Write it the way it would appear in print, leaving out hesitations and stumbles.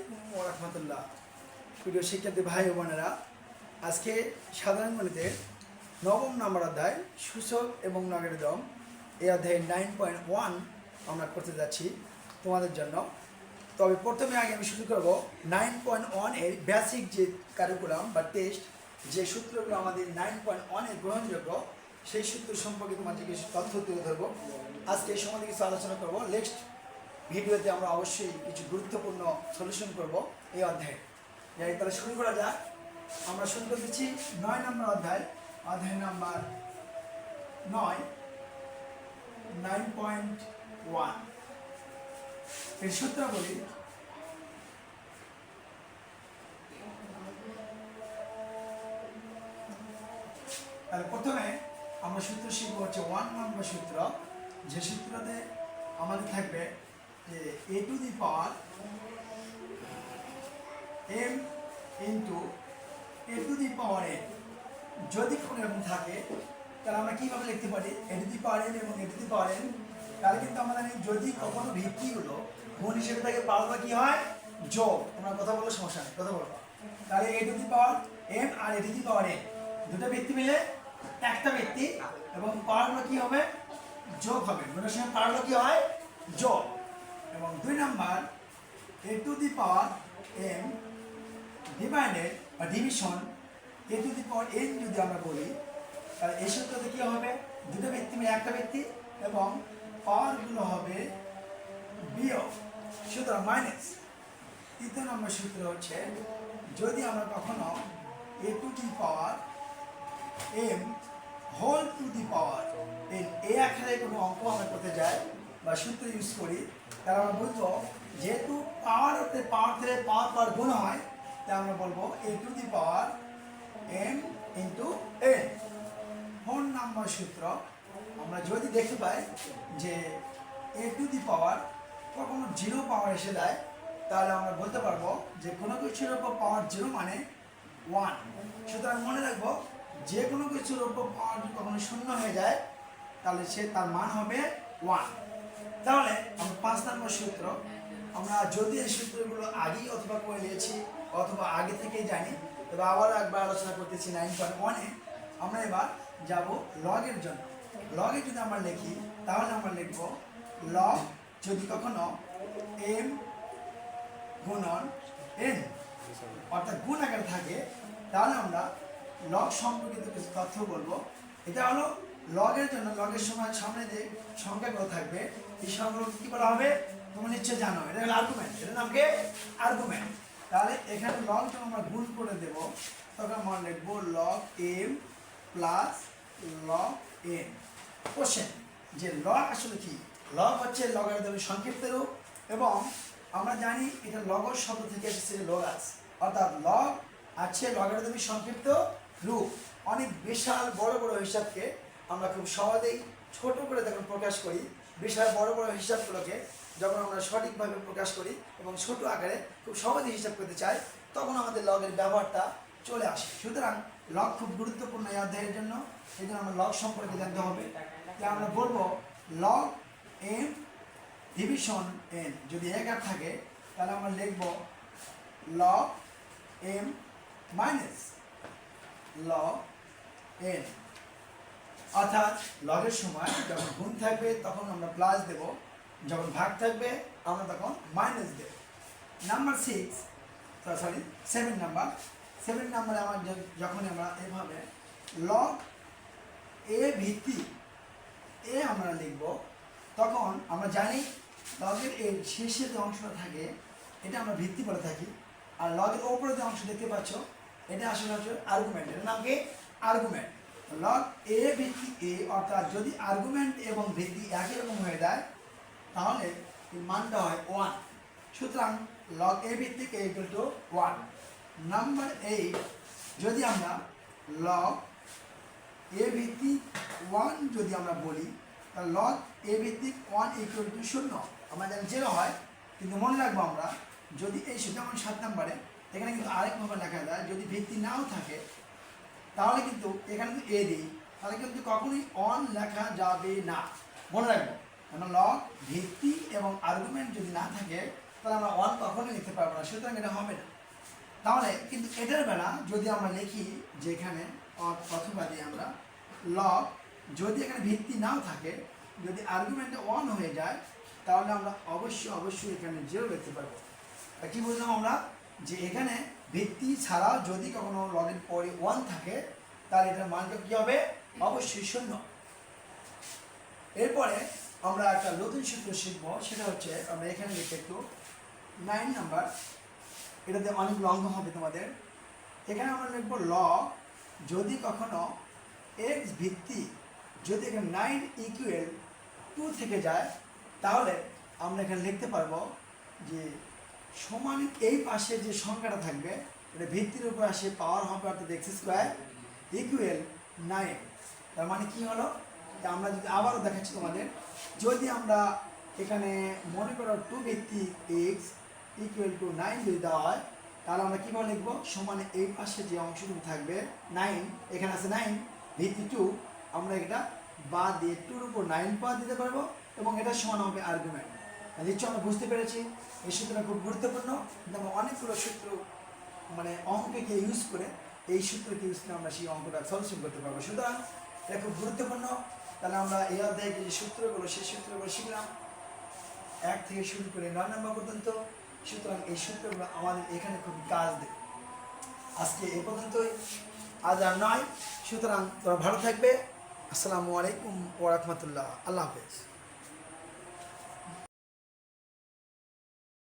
আলাইকুম ওয়া রাহমাতুল্লাহ। প্রিয় শিক্ষার্থী ভাই ও বোনেরা, আজকে সাধারণ গণিতের নবম নম্বর অধ্যায় সূচক এবং লগারিদম, এই অধ্যায়ে 9.1 আমরা করতে যাচ্ছি তোমাদের জন্য। তবে প্রথমে আমি শুরু করব 9.1 এর বেসিক যে কারিকুলাম বা টেস্ট, যে সূত্রগুলো আমাদের 9.1 এর গ্রহণযোগ্য, সেই সূত্র সম্পর্কে তোমাদের কিছু তথ্য তুলে ধরবো। আজকে এই সম্বন্ধে কিছু আলোচনা করবো। নেক্সট ভিডিওতে আমরা অবশ্যই কিছু গুরুত্বপূর্ণ সলিউশন করব এই অধ্যায়ে। যাই তাহলে শুরু করা যাক। আমরা শুরু করতেছি 9 নম্বর অধ্যায়, অধ্যায় নাম্বার 9.1 এর সূত্র বলি। তাহলে প্রথমে আমরা সূত্র শিখবো হচ্ছে 1 নম্বর সূত্র, যে সূত্রতে আমাদের থাকবে যে a to the power m into a to the power n। যদি কোনো এরকম থাকে তাহলে আমরা কীভাবে লিখতে পারি a to the power n এবং a to the power n। তাহলে কিন্তু আমরা জানি যদি কখনো ভিত্তিগুলো গুণ হিসেবে থাকে পাওয়ারটা কি হয় যোগ। তোমরা কথা বলো, সমস্যা নেই, কথা বলবো। তাহলে a to the power m আর a to the power n দুটো ভিত্তি মিলে একটা ভিত্তি, এবং পাওয়ারগুলো কি হবে যোগ হবে। গুণের সময় পাওয়ারগুলো কি হয় যোগ। এবং 2 number a to the power m divided বা division a to the power n যদি আমরা বলি, তাহলে এই সূত্রতে কি হবে দুটো ভিত্তি মিলে একটা ভিত্তি এবং পাওয়ারগুলো হবে বিয়োগ, সুতরাং মাইনাস। 3 নম্বর সূত্র হচ্ছে যদি আমরা কখনো a to the power m whole to the power n এ আকারে কোনো অঙ্ক আমরা করতে যাই বা সূত্র ইউজ করি, তাহলে আমরা বুঝবো যেহেতু পাওয়ার হতে পাওয়ার থেকে পাওয়ার গুণ হয়, তাই আমরা বলবো a to the power m into n। 4 নম্বর সূত্র আমরা যদি দেখতে পাই যে a টু দি পাওয়ার কখনো 0 পাওয়ার এসে যায়, তাহলে আমরা বলতে পারবো যে কোনো কিছুর উপর পাওয়ার 0 মানে 1। সুতরাং মনে রাখবো যে কোনো কিছুর উপর পাওয়ার যদি কখনো 0 হয়ে যায় তাহলে তার মান হবে 1। তাহলে আমরা 5 নম্বর সূত্র, আমরা যদি এই সূত্রগুলো আগেই অথবা করে নিয়েছি অথবা আগে থেকেই জানি, তবে আবার একবার আলোচনা করতেছি 9.1 এ। আমরা এবার যাব লগের জন্য। লগে যদি আমরা লিখি তাহলে আমরা লিখব লগ যদি কখনো m গুণন n অর্থাৎ গুণ আকারে থাকে, তাহলে আমরা লগ সম্পর্কিত কিছু তথ্য বলবো। এটা হলো লগের জন্য। লগের সময় সামনে যে সংখ্যাগুলো থাকবে এই সংখ্যাগুলো কি বলা হবে তোমরা নিশ্চয় জানো, এটা হলো আর্গুমেন্ট। এটার নাম কি আর্গুমেন্ট। তাহলে এখানে লগ যখন আমরা গুণ করে দেব তখন আমরা লিখবো log m plus log n। Question যে লগ আসলে কি? লগ হচ্ছে লগারিদমের সংক্ষিপ্ত রূপ, এবং আমরা জানি এটা লগর শব্দ থেকে এসেছে লগাস, অর্থাৎ লগ আছে লগারিদমের সংক্ষিপ্ত রূপ। অনেক বিশাল বড় বড় হিসাবকে আমরা খুব সহজেই ছোট করে যখন প্রকাশ করি, বিশাল বড় বড় হিসাবগুলোকে যখন আমরা সঠিকভাবে প্রকাশ করি এবং ছোট আকারে খুব সহজেই হিসাব করতে চাই, তখন আমাদের লগের ব্যবহারটা চলে আসে। সুতরাং লগ খুব গুরুত্বপূর্ণ এই অধ্যায়ের জন্য। এই জন্য আমরা লগ সম্পর্কে জানতে হবে। যে আমরা বলবো লগ m ডিভিশন n যদি 1 থাকে তাহলে আমরা লিখব log m minus log n। অর্থাৎ লগের সময় যখন গুণ থাকবে তখন আমরা প্লাস দেব, যখন ভাগ থাকবে আমরা তখন মাইনাস দেব। নাম্বার 7 নাম্বারে আমার যখন আমরা এভাবে লগ a ভিত্তি a আমরা লিখব, তখন আমরা জানি লগের এর শেষে যে অংশটা থাকে এটা আমরা ভিত্তি বলে থাকি, আর লগের ওপরে যে অংশ দেখতে পাচ্ছ এটা আসলে হচ্ছে আর্গুমেন্ট। এটার নাম কি আর্গুমেন্ট। লগ a ভিত্তি a, অর্থাৎ যদি আর্গুমেন্ট এবং ভিত্তি একই রকম হয়ে যায় তাহলে মানটা হয় 1। সুতরাং লগ a ভিত্তিক a ইকুয়াল টু 1। নাম্বার 8 যদি আমরা লগ a ভিত্তিক 1 যদি আমরা বলি, তাহলে লগ a ভিত্তিক 1 ইকুয়াল টু 0। আমরা জানি 0 হয়, কিন্তু মনে রাখবো আমরা যদি এই যেমন 7 নম্বরে এখানে কিন্তু আরেকভাবে লেখা যায়, যদি ভিত্তি নাও থাকে তাহলে কিন্তু এখানে যদি a দিই তাহলে কিন্তু কখনোই অন লেখা যাবে না। মনে রাখবো, কারণ লগ ভিত্তি এবং আর্গুমেন্ট যদি না থাকে তাহলে আমরা 1 কখনোই লিখতে পারবো না, সুতরাং এটা হবে না। তাহলে কিন্তু এটার বেলা যদি আমরা লিখি যে এখানে অথবা দিয়ে আমরা লগ, যদি এখানে ভিত্তি নাও থাকে, যদি আর্গুমেন্টে 1 হয়ে যায়, তাহলে আমরা অবশ্যই এখানে 0 লিখতে পারবো। আর কি বুঝলাম আমরা, যে এখানে ভিত্তি ছাড়াও যদি কখনো লগের পরে 1 থাকে, তাহলে এটার মানটা কী হবে, অবশ্যই 0। এরপরে আমরা একটা নতুন সূত্র শিখবো, সেটা হচ্ছে আমরা এখানে লিখে একটু 9 নাম্বার, এটাতে অনেকগুলো অঙ্ক হবে তোমাদের। এখানে আমরা লিখবো লগ, যদি কখনো এক্স ভিত্তি যদি এখানে 9 ইকুয়াল 2 থেকে যায়, তাহলে আমরা এখানে লিখতে পারবো যে সমান এই পাশে যে সংখ্যাটা থাকবে এটা ভিত্তির উপর আসে পাওয়ার হবে, অর্থাৎ এক্স স্কোয়ার ইকুয়াল 9। তার মানে কি হলো, আমরা যদি আবারও দেখাচ্ছি তোমাদের, যদি আমরা এখানে মনে করো 2 ভিত্তি এক্স ইকুয়াল টু 9 যদি দেওয়া হয়, তাহলে আমরা কীভাবে লিখবো, সমানে এই পাশে যে অংশটুকু থাকবে 9, এখানে আছে 9 ভিত্তি 2, আমরা এটা বাদ দিয়ে 2-র উপর 9 বাদ দিতে পারবো, এবং এটা সমান হবে আর্গুমেন্ট। নিশ্চয় আমরা বুঝতে পেরেছি এই সূত্রটা খুব গুরুত্বপূর্ণ। কিন্তু আমরা অনেকগুলো সূত্র মানে অঙ্ককে ইউজ করে, এই সূত্রকে ইউজ করে আমরা সেই অঙ্কটা সলিউশন করতে পারবো। সুতরাং এটা খুব গুরুত্বপূর্ণ। তাহলে আমরা এই অধ্যায়ে যে সূত্রগুলো, সেই সূত্রগুলো শিখলাম 1 থেকে শুরু করে 9 নম্বর পর্যন্ত। সুতরাং এই সূত্রগুলো আমাদের এখানে খুব কাজ দেবে। আজকে এ পর্যন্তই, আজ আর নয়। সুতরাং তোমরা ভালো থাকবে। আসসালামু আলাইকুম ওয়া রাহমাতুল্লাহ। আল্লাহ হাফেজ।